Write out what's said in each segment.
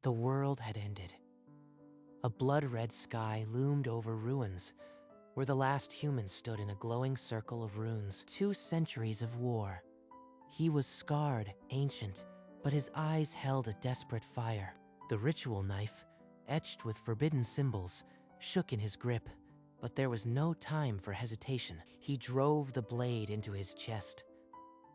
The world had ended. A blood-red sky loomed over ruins, where the last human stood in a glowing circle of runes. 2 centuries of war. He was scarred, ancient, but his eyes held a desperate fire. The ritual knife, etched with forbidden symbols, shook in his grip, but there was no time for hesitation. He drove the blade into his chest.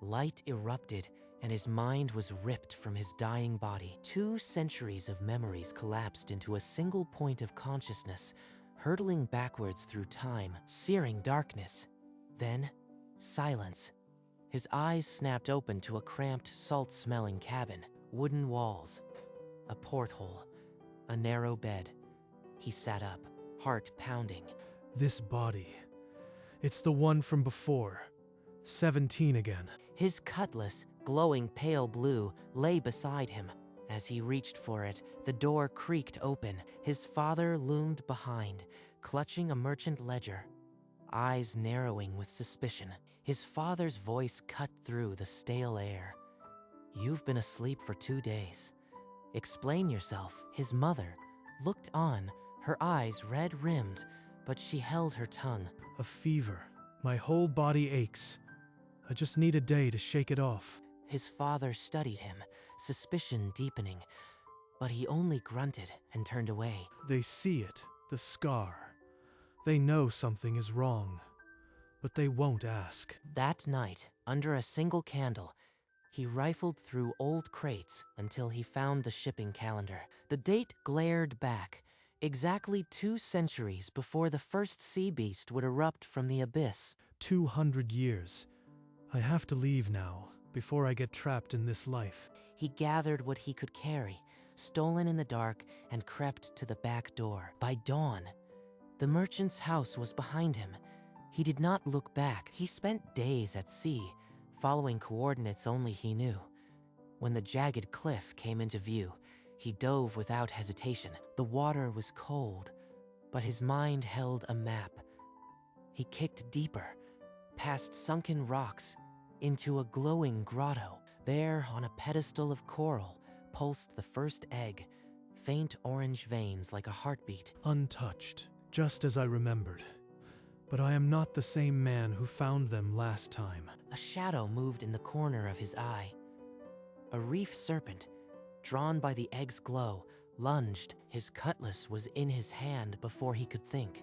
Light erupted, and his mind was ripped from his dying body. 2 centuries of memories collapsed into a single point of consciousness, hurtling backwards through time, searing darkness. Then, silence. His eyes snapped open to a cramped, salt-smelling cabin. Wooden walls, a porthole, a narrow bed. He sat up, heart pounding. This body. It's the one from before. 17 again. His cutlass, glowing pale blue, lay beside him. As he reached for it, the door creaked open. His father loomed behind, clutching a merchant ledger, eyes narrowing with suspicion. His father's voice cut through the stale air. "You've been asleep for 2 days. Explain yourself." His mother looked on, her eyes red-rimmed, but she held her tongue. A fever. My whole body aches. I just need a day to shake it off. His father studied him, suspicion deepening, but he only grunted and turned away. They see it, the scar. They know something is wrong, but they won't ask. That night, under a single candle, he rifled through old crates until he found the shipping calendar. The date glared back, exactly 2 centuries before the first sea beast would erupt from the abyss. 200 years. I have to leave now, before I get trapped in this life. He gathered what he could carry, stolen in the dark, and crept to the back door. By dawn, the merchant's house was behind him. He did not look back. He spent days at sea, following coordinates only he knew. When the jagged cliff came into view, he dove without hesitation. The water was cold, but his mind held a map. He kicked deeper, past sunken rocks, into a glowing grotto. There, on a pedestal of coral, pulsed the first egg, faint orange veins like a heartbeat. Untouched, just as I remembered. But I am not the same man who found them last time. A shadow moved in the corner of his eye. A reef serpent, drawn by the egg's glow, lunged. His cutlass was in his hand before he could think.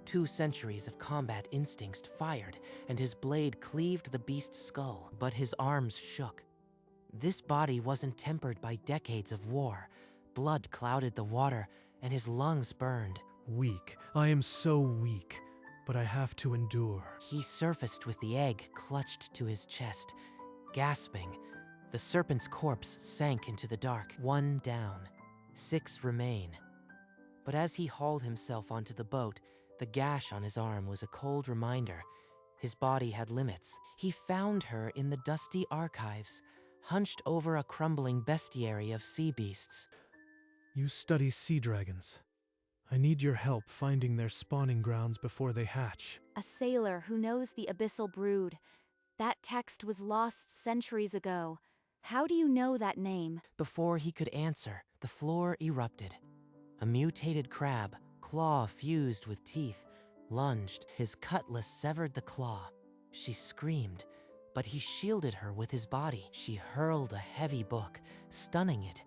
2 centuries of combat instincts fired, and his blade cleaved the beast's skull, but his arms shook. This body wasn't tempered by decades of war. Blood clouded the water, and his lungs burned. Weak. I am so weak, but I have to endure. He surfaced with the egg clutched to his chest. Gasping, the serpent's corpse sank into the dark. 1 down, 6 remain. But as he hauled himself onto the boat, the gash on his arm was a cold reminder. His body had limits. He found her in the dusty archives, hunched over a crumbling bestiary of sea beasts. You study sea dragons. I need your help finding their spawning grounds before they hatch. A sailor who knows the abyssal brood. That text was lost centuries ago. How do you know that name? Before he could answer, the floor erupted. A mutated crab, claw fused with teeth, lunged. His cutlass severed the claw. She screamed, but he shielded her with his body. She hurled a heavy book, stunning it.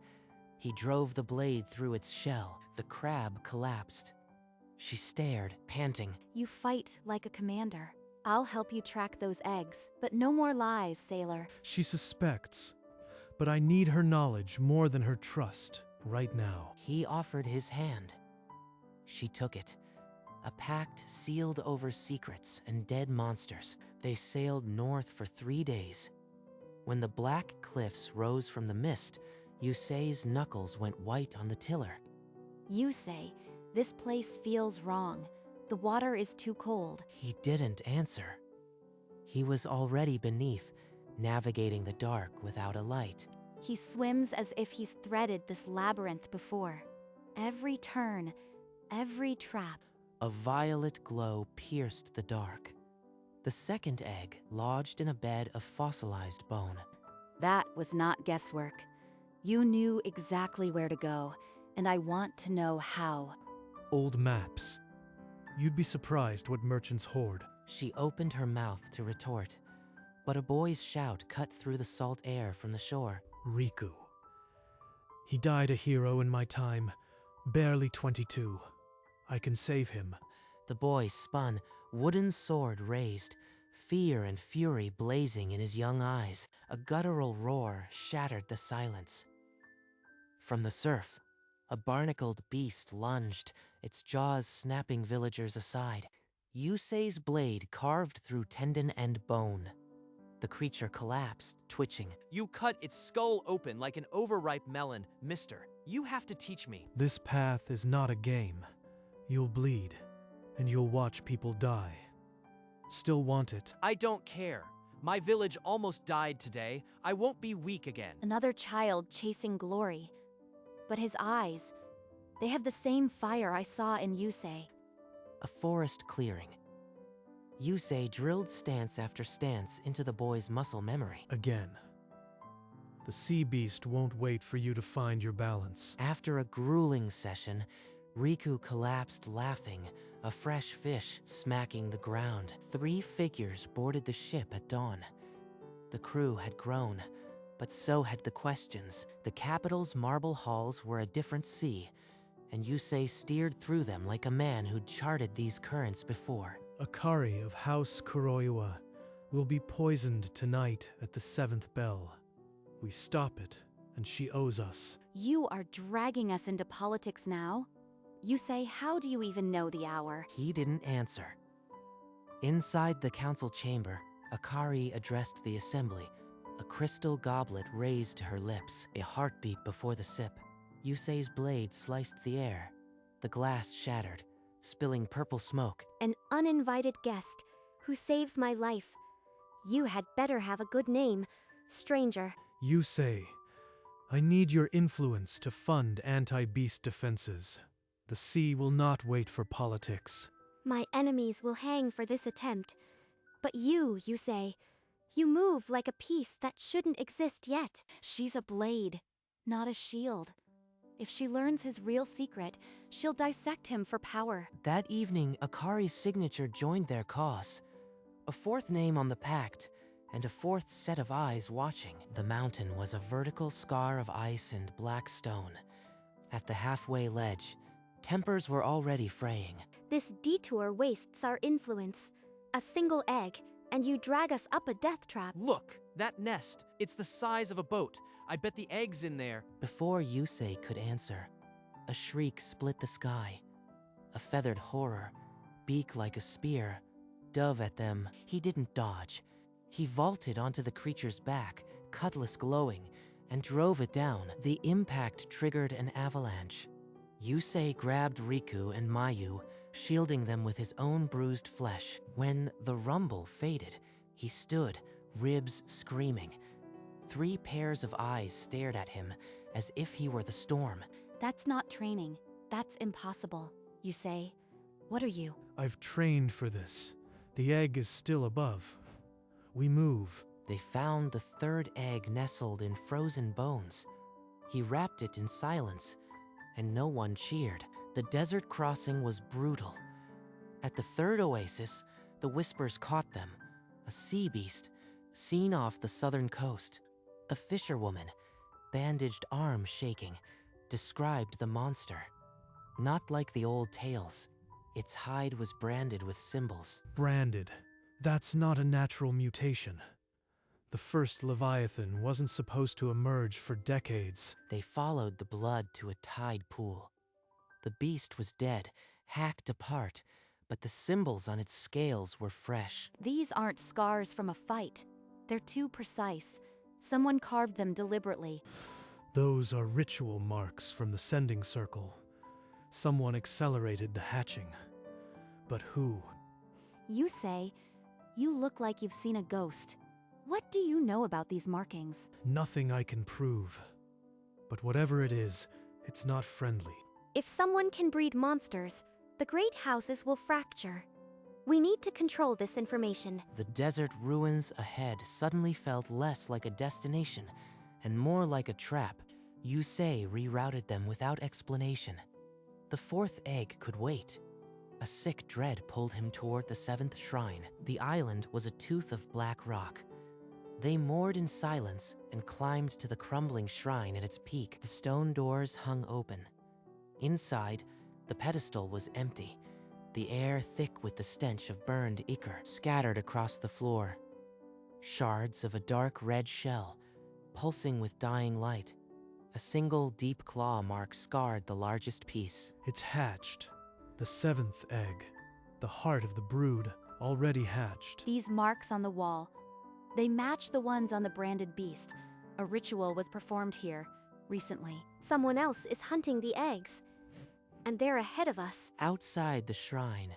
He drove the blade through its shell. The crab collapsed. She stared, panting. You fight like a commander. I'll help you track those eggs, but no more lies, sailor. She suspects, but I need her knowledge more than her trust right now. He offered his hand. She took it. A pact sealed over secrets and dead monsters. They sailed north for 3 days. When the black cliffs rose from the mist, Yusei's knuckles went white on the tiller. Yusei, this place feels wrong. The water is too cold. He didn't answer. He was already beneath, navigating the dark without a light. He swims as if he's threaded this labyrinth before. Every turn, every trap. A violet glow pierced the dark. The second egg lodged in a bed of fossilized bone. That was not guesswork. You knew exactly where to go, and I want to know how. Old maps. You'd be surprised what merchants hoard. She opened her mouth to retort, but a boy's shout cut through the salt air from the shore. Riku. He died a hero in my time, barely 22. I can save him. The boy spun, wooden sword raised, fear and fury blazing in his young eyes. A guttural roar shattered the silence. From the surf, a barnacled beast lunged, its jaws snapping villagers aside. Yusei's blade carved through tendon and bone. The creature collapsed, twitching. You cut its skull open like an overripe melon, mister. You have to teach me. This path is not a game. You'll bleed, and you'll watch people die. Still want it? I don't care. My village almost died today. I won't be weak again. Another child chasing glory. But his eyes, they have the same fire I saw in Yusei. A forest clearing. Yusei drilled stance after stance into the boy's muscle memory. Again. The sea beast won't wait for you to find your balance. After a grueling session, Riku collapsed laughing, a fresh fish smacking the ground. 3 figures boarded the ship at dawn. The crew had grown, but so had the questions. The capital's marble halls were a different sea, and Yusei steered through them like a man who'd charted these currents before. Akari of House Kuroiwa will be poisoned tonight at the 7th bell. We stop it, and she owes us. You are dragging us into politics now? Yusei, how do you even know the hour? He didn't answer. Inside the council chamber, Akari addressed the assembly, a crystal goblet raised to her lips, a heartbeat before the sip. Yusei's blade sliced the air. The glass shattered, spilling purple smoke. An uninvited guest who saves my life. You had better have a good name, stranger. You say, I need your influence to fund anti-beast defenses. The sea will not wait for politics. My enemies will hang for this attempt. But you say, you move like a piece that shouldn't exist yet. She's a blade, not a shield. If she learns his real secret, she'll dissect him for power. That evening, Akari's signature joined their cause. A 4th name on the pact, and a 4th set of eyes watching. The mountain was a vertical scar of ice and black stone. At the halfway ledge, tempers were already fraying. This detour wastes our influence. A single egg, and you drag us up a death trap. Look, that nest. It's the size of a boat. I bet the egg's in there. Before Yusei could answer, a shriek split the sky. A feathered horror, beak like a spear, dove at them. He didn't dodge. He vaulted onto the creature's back, cutlass glowing, and drove it down. The impact triggered an avalanche. Yusei grabbed Riku and Mayu, shielding them with his own bruised flesh. When the rumble faded, he stood, ribs screaming. 3 pairs of eyes stared at him, as if he were the storm. That's not training. That's impossible. Yusei, what are you? I've trained for this. The egg is still above. We move. They found the 3rd egg nestled in frozen bones. He wrapped it in silence, and no one cheered. The desert crossing was brutal. At the 3rd oasis, the whispers caught them. A sea beast, seen off the southern coast. A fisherwoman, bandaged arm shaking, described the monster. Not like the old tales. Its hide was branded with symbols. Branded. That's not a natural mutation. The first Leviathan wasn't supposed to emerge for decades. They followed the blood to a tide pool. The beast was dead, hacked apart, but the symbols on its scales were fresh. These aren't scars from a fight. They're too precise. Someone carved them deliberately. Those are ritual marks from the sending circle. Someone accelerated the hatching. But who? Yusei, you look like you've seen a ghost. What do you know about these markings? Nothing I can prove. But whatever it is, it's not friendly. If someone can breed monsters, the great houses will fracture. We need to control this information. The desert ruins ahead suddenly felt less like a destination and more like a trap. Yusei rerouted them without explanation. The fourth egg could wait. A sick dread pulled him toward the seventh shrine. The island was a tooth of black rock. They moored in silence and climbed to the crumbling shrine at its peak. The stone doors hung open. Inside, the pedestal was empty, the air thick with the stench of burned ichor scattered across the floor. Shards of a dark red shell, pulsing with dying light. A single deep claw mark scarred the largest piece. It's hatched. The seventh egg. The heart of the brood, already hatched. These marks on the wall, they match the ones on the branded beast. A ritual was performed here recently. Someone else is hunting the eggs. And they're ahead of us. Outside the shrine,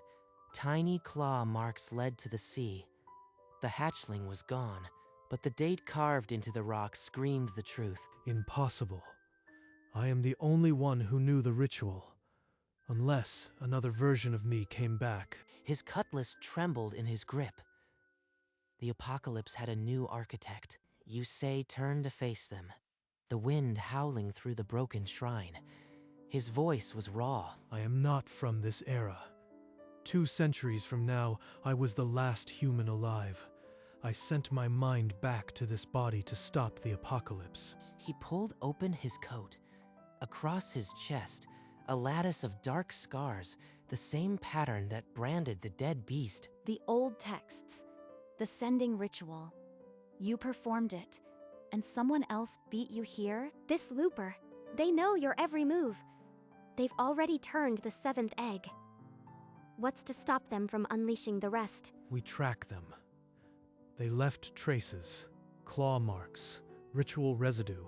tiny claw marks led to the sea. The hatchling was gone, but the date carved into the rock screamed the truth. Impossible. I am the only one who knew the ritual. Unless another version of me came back. His cutlass trembled in his grip. The apocalypse had a new architect. Yusei turned to face them, the wind howling through the broken shrine. His voice was raw. I am not from this era. 2 centuries from now, I was the last human alive. I sent my mind back to this body to stop the apocalypse. He pulled open his coat. Across his chest, a lattice of dark scars, the same pattern that branded the dead beast. The old texts, the sending ritual. You performed it, and someone else beat you here? This looper, they know your every move. They've already turned the 7th egg. What's to stop them from unleashing the rest? We track them. They left traces, claw marks, ritual residue.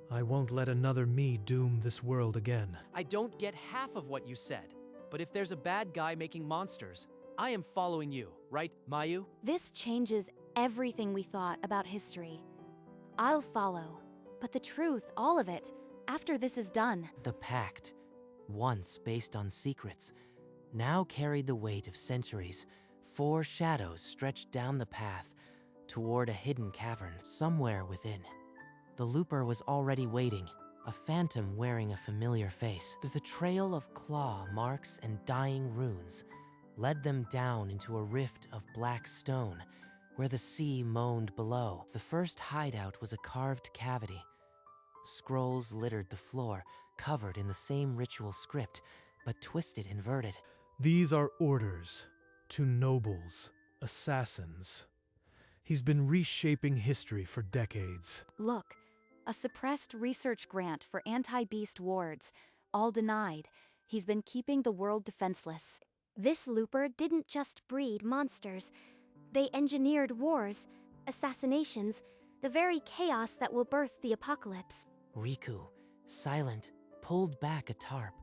I won't let another me doom this world again. I don't get half of what you said, but if there's a bad guy making monsters, I am following you, right, Mayu? This changes everything we thought about history. I'll follow, but the truth, all of it, after this is done. The pact, once based on secrets, now carried the weight of centuries. 4 shadows stretched down the path toward a hidden cavern somewhere within. The looper was already waiting, a phantom wearing a familiar face. The trail of claw marks and dying runes led them down into a rift of black stone where the sea moaned below. The first hideout was a carved cavity. Scrolls littered the floor, covered in the same ritual script, but twisted inverted. These are orders to nobles, assassins. He's been reshaping history for decades. Look, a suppressed research grant for anti-beast wards, all denied. He's been keeping the world defenseless. This looper didn't just breed monsters. They engineered wars, assassinations, the very chaos that will birth the apocalypse. Riku, silent, pulled back a tarp.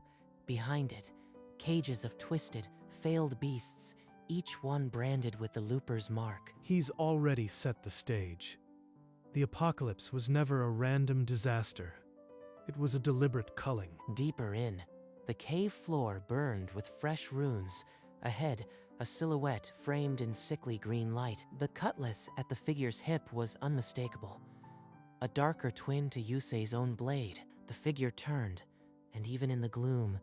Behind it, cages of twisted, failed beasts, each one branded with the looper's mark. He's already set the stage. The apocalypse was never a random disaster. It was a deliberate culling. Deeper in, the cave floor burned with fresh runes. Ahead, a silhouette framed in sickly green light. The cutlass at the figure's hip was unmistakable. A darker twin to Yusei's own blade. The figure turned, and even in the gloom,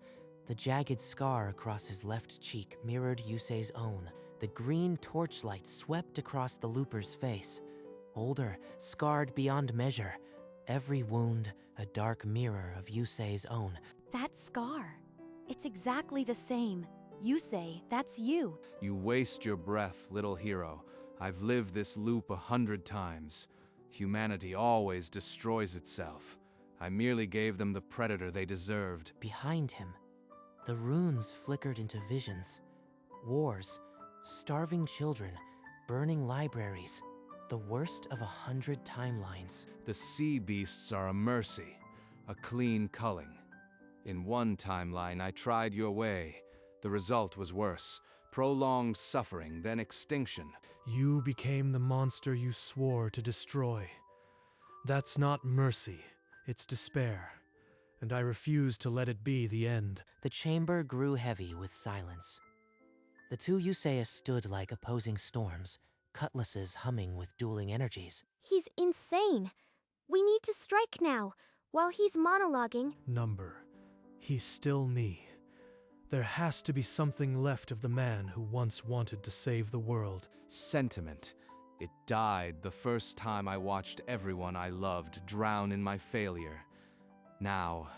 the jagged scar across his left cheek mirrored Yusei's own. The green torchlight swept across the looper's face. Older, scarred beyond measure. Every wound a dark mirror of Yusei's own. That scar, it's exactly the same. Yusei, that's you. You waste your breath, little hero. I've lived this loop 100 times. Humanity always destroys itself. I merely gave them the predator they deserved. Behind him, the runes flickered into visions. Wars, starving children, burning libraries. The worst of 100 timelines. The sea beasts are a mercy, a clean culling. In one timeline, I tried your way. The result was worse. Prolonged suffering, then extinction. You became the monster you swore to destroy. That's not mercy, it's despair. And I refuse to let it be the end. The chamber grew heavy with silence. The 2 Yusei stood like opposing storms, cutlasses humming with dueling energies. He's insane. We need to strike now. While he's monologuing, Number. He's still me. There has to be something left of the man who once wanted to save the world. Sentiment. It died the first time I watched everyone I loved drown in my failure. Now,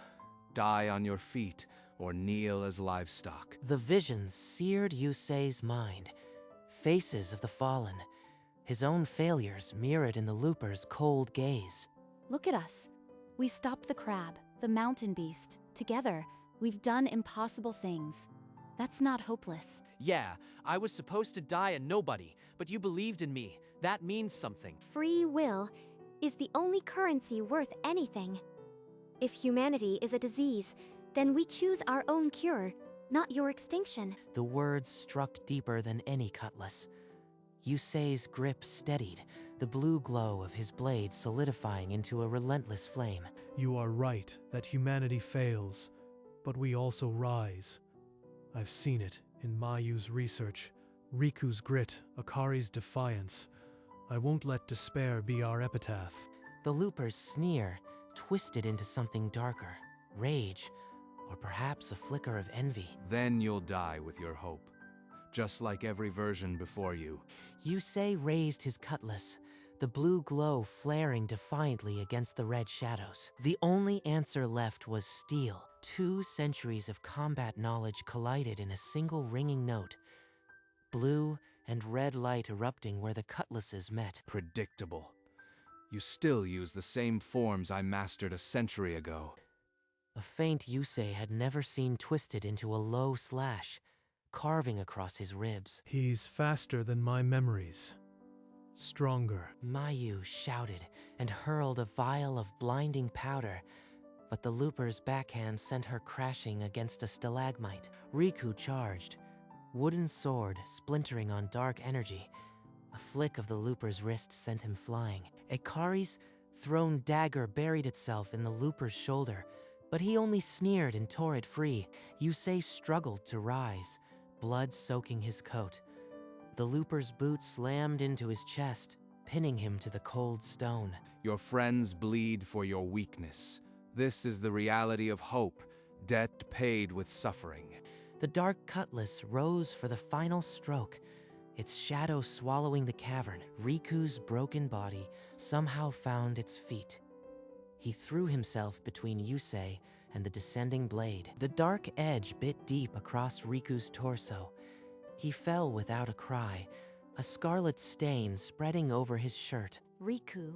die on your feet or kneel as livestock. The visions seared Yusei's mind. Faces of the fallen, his own failures mirrored in the looper's cold gaze. Look at us. We stopped the crab, the mountain beast. Together, we've done impossible things. That's not hopeless. Yeah, I was supposed to die a nobody, but you believed in me. That means something. free will is the only currency worth anything. If humanity is a disease, then we choose our own cure, not your extinction. The words struck deeper than any cutlass. Yusei's grip steadied, the blue glow of his blade solidifying into a relentless flame. You are right that humanity fails, but we also rise. I've seen it in Mayu's research, Riku's grit, Akari's defiance. I won't let despair be our epitaph. The looper's sneer twisted into something darker, rage, or perhaps a flicker of envy. Then you'll die with your hope, just like every version before you. Yusei raised his cutlass, the blue glow flaring defiantly against the red shadows. The only answer left was steel. 2 centuries of combat knowledge collided in a single ringing note. Blue and red light erupting where the cutlasses met. Predictable. You still use the same forms I mastered a century ago. A feint Yusei had never seen twisted into a low slash, carving across his ribs. He's faster than my memories. Stronger. Mayu shouted and hurled a vial of blinding powder, but the looper's backhand sent her crashing against a stalagmite. Riku charged, wooden sword splintering on dark energy. A flick of the looper's wrist sent him flying. Akari's thrown dagger buried itself in the looper's shoulder, but he only sneered and tore it free. Yusei struggled to rise, blood soaking his coat. The looper's boot slammed into his chest, pinning him to the cold stone. Your friends bleed for your weakness. This is the reality of hope, debt paid with suffering. The dark cutlass rose for the final stroke, its shadow swallowing the cavern. Riku's broken body somehow found its feet. He threw himself between Yusei and the descending blade. The dark edge bit deep across Riku's torso. He fell without a cry, a scarlet stain spreading over his shirt. Riku,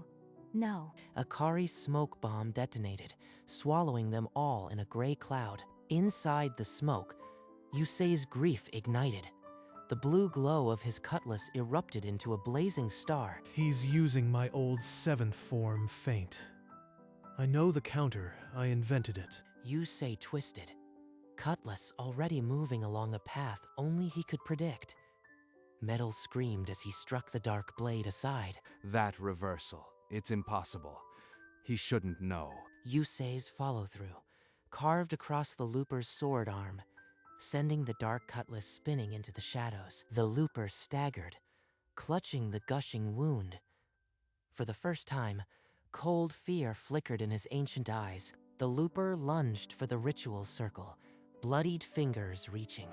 no. Akari's smoke bomb detonated, swallowing them all in a gray cloud. Inside the smoke, Yusei's grief ignited. The blue glow of his cutlass erupted into a blazing star. He's using my old 7th form feint. I know the counter. I invented it. Yusei twisted, cutlass already moving along a path only he could predict. Metal screamed as he struck the dark blade aside. That reversal. It's impossible. He shouldn't know. Yusei's follow-through, carved across the looper's sword arm, sending the dark cutlass spinning into the shadows. The looper staggered, clutching the gushing wound. For the first time, cold fear flickered in his ancient eyes. The looper lunged for the ritual circle, bloodied fingers reaching.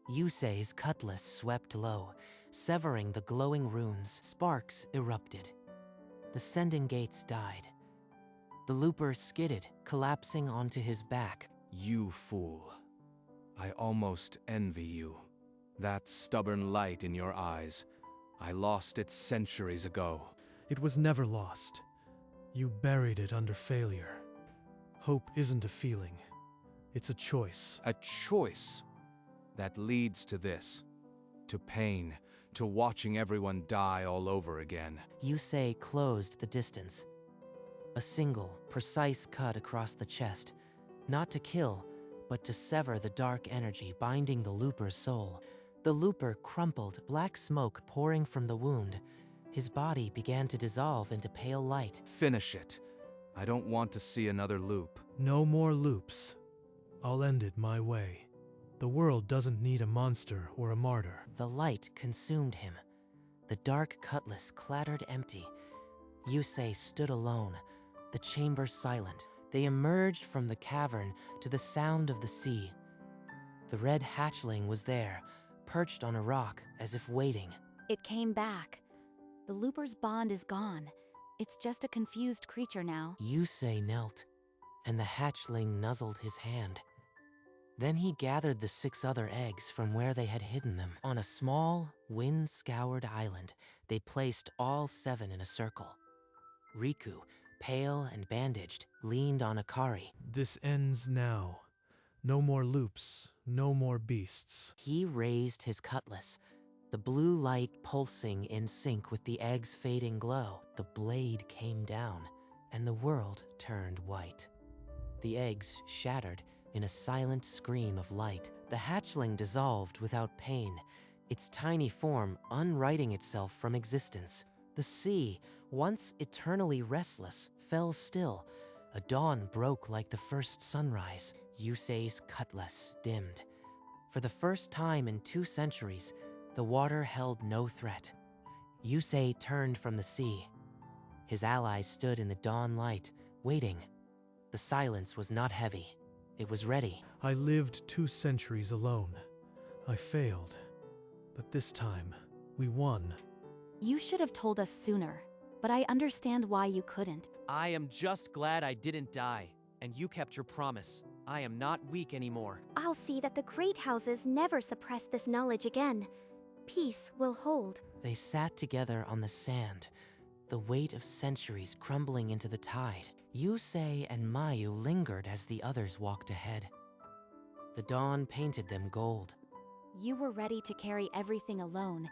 Yusei's cutlass swept low, severing the glowing runes. Sparks erupted. The sending gates died. The looper skidded, collapsing onto his back. You fool. I almost envy you. That stubborn light in your eyes. I lost it centuries ago. It was never lost. You buried it under failure. Hope isn't a feeling. It's a choice. A choice that leads to this. To pain. To watching everyone die all over again. Yusei closed the distance. A single, precise cut across the chest. Not to kill, but to sever the dark energy binding the looper's soul. The looper crumpled, black smoke pouring from the wound. His body began to dissolve into pale light. Finish it. I don't want to see another loop. No more loops. I'll end it my way. The world doesn't need a monster or a martyr. The light consumed him. The dark cutlass clattered empty. Yusei stood alone, the chamber silent. They emerged from the cavern to the sound of the sea. The red hatchling was there, perched on a rock as if waiting. It came back. The looper's bond is gone. It's just a confused creature now. Yusei knelt, and the hatchling nuzzled his hand. Then he gathered the 6 other eggs from where they had hidden them. On a small, wind-scoured island, they placed all 7 in a circle. Riku, pale and bandaged, leaned on Akari. This ends now. No more loops, no more beasts. He raised his cutlass, the blue light pulsing in sync with the egg's fading glow. The blade came down, and the world turned white. The eggs shattered in a silent scream of light. The hatchling dissolved without pain, its tiny form unwriting itself from existence. The sea, once eternally restless, fell still. A dawn broke like the first sunrise. Yusei's cutlass dimmed. For the first time in 2 centuries, the water held no threat. Yusei turned from the sea. His allies stood in the dawn light, waiting. The silence was not heavy. It was ready. I lived 2 centuries alone. I failed. But this time, we won. You should have told us sooner, but I understand why you couldn't. I am just glad I didn't die, and you kept your promise. I am not weak anymore. I'll see that the great houses never suppress this knowledge again. Peace will hold. They sat together on the sand, the weight of centuries crumbling into the tide. Yusei and Mayu lingered as the others walked ahead. The dawn painted them gold. You were ready to carry everything alone.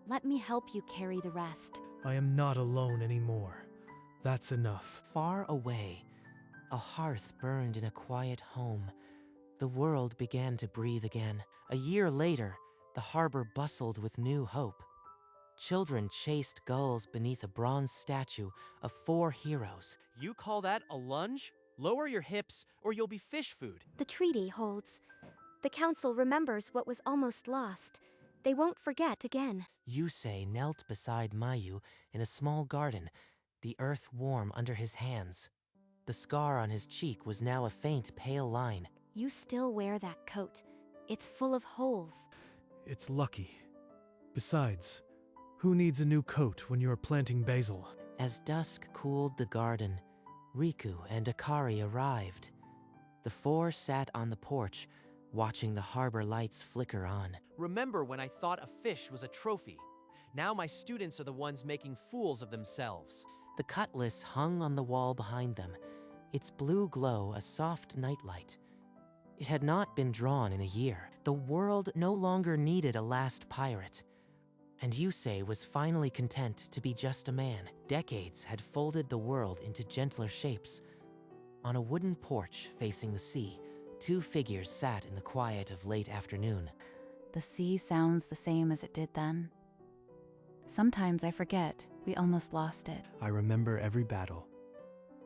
Let me help you carry the rest. I am not alone anymore. That's enough. Far away, a hearth burned in a quiet home. The world began to breathe again. A year later, the harbor bustled with new hope. Children chased gulls beneath a bronze statue of 4 heroes. You call that a lunge? Lower your hips, or you'll be fish food. The treaty holds. The council remembers what was almost lost. They won't forget again. Yusei knelt beside Mayu in a small garden, the earth warm under his hands. The scar on his cheek was now a faint pale line. You still wear that coat. It's full of holes. It's lucky. Besides, who needs a new coat when you're planting basil? As dusk cooled the garden, Riku and Akari arrived. The 4 sat on the porch, watching the harbor lights flicker on. Remember when I thought a fish was a trophy? Now my students are the ones making fools of themselves. The cutlass hung on the wall behind them, its blue glow a soft nightlight. It had not been drawn in a year. The world no longer needed a last pirate. And Yusei was finally content to be just a man. Decades had folded the world into gentler shapes. On a wooden porch facing the sea, 2 figures sat in the quiet of late afternoon. The sea sounds the same as it did then. Sometimes I forget we almost lost it. I remember every battle,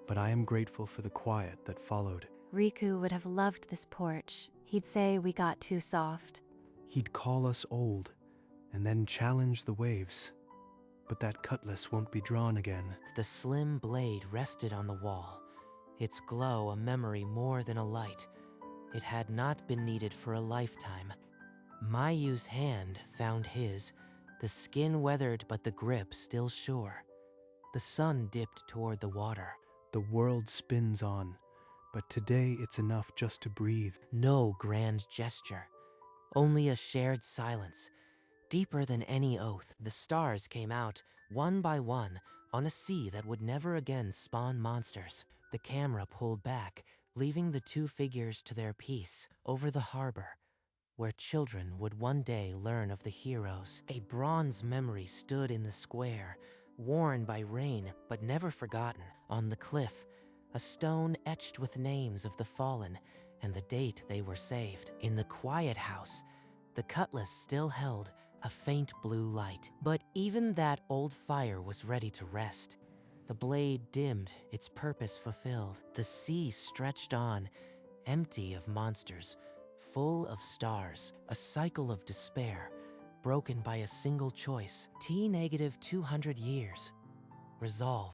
but I am grateful for the quiet that followed. Riku would have loved this porch. He'd say we got too soft. He'd call us old, and then challenge the waves. But that cutlass won't be drawn again. The slim blade rested on the wall, its glow a memory more than a light. It had not been needed for a lifetime. Mayu's hand found his, the skin weathered but the grip still sure. The sun dipped toward the water. The world spins on, but today it's enough just to breathe. No grand gesture, only a shared silence, deeper than any oath. The stars came out, one by one, on a sea that would never again spawn monsters. The camera pulled back, leaving the 2 figures to their peace over the harbor, where children would one day learn of the heroes. A bronze memory stood in the square, worn by rain but never forgotten. On the cliff, a stone etched with names of the fallen and the date they were saved. In the quiet house, the cutlass still held a faint blue light. But even that old fire was ready to rest. The blade dimmed, its purpose fulfilled. The sea stretched on, empty of monsters, full of stars, a cycle of despair, broken by a single choice. T-200 years. Resolve.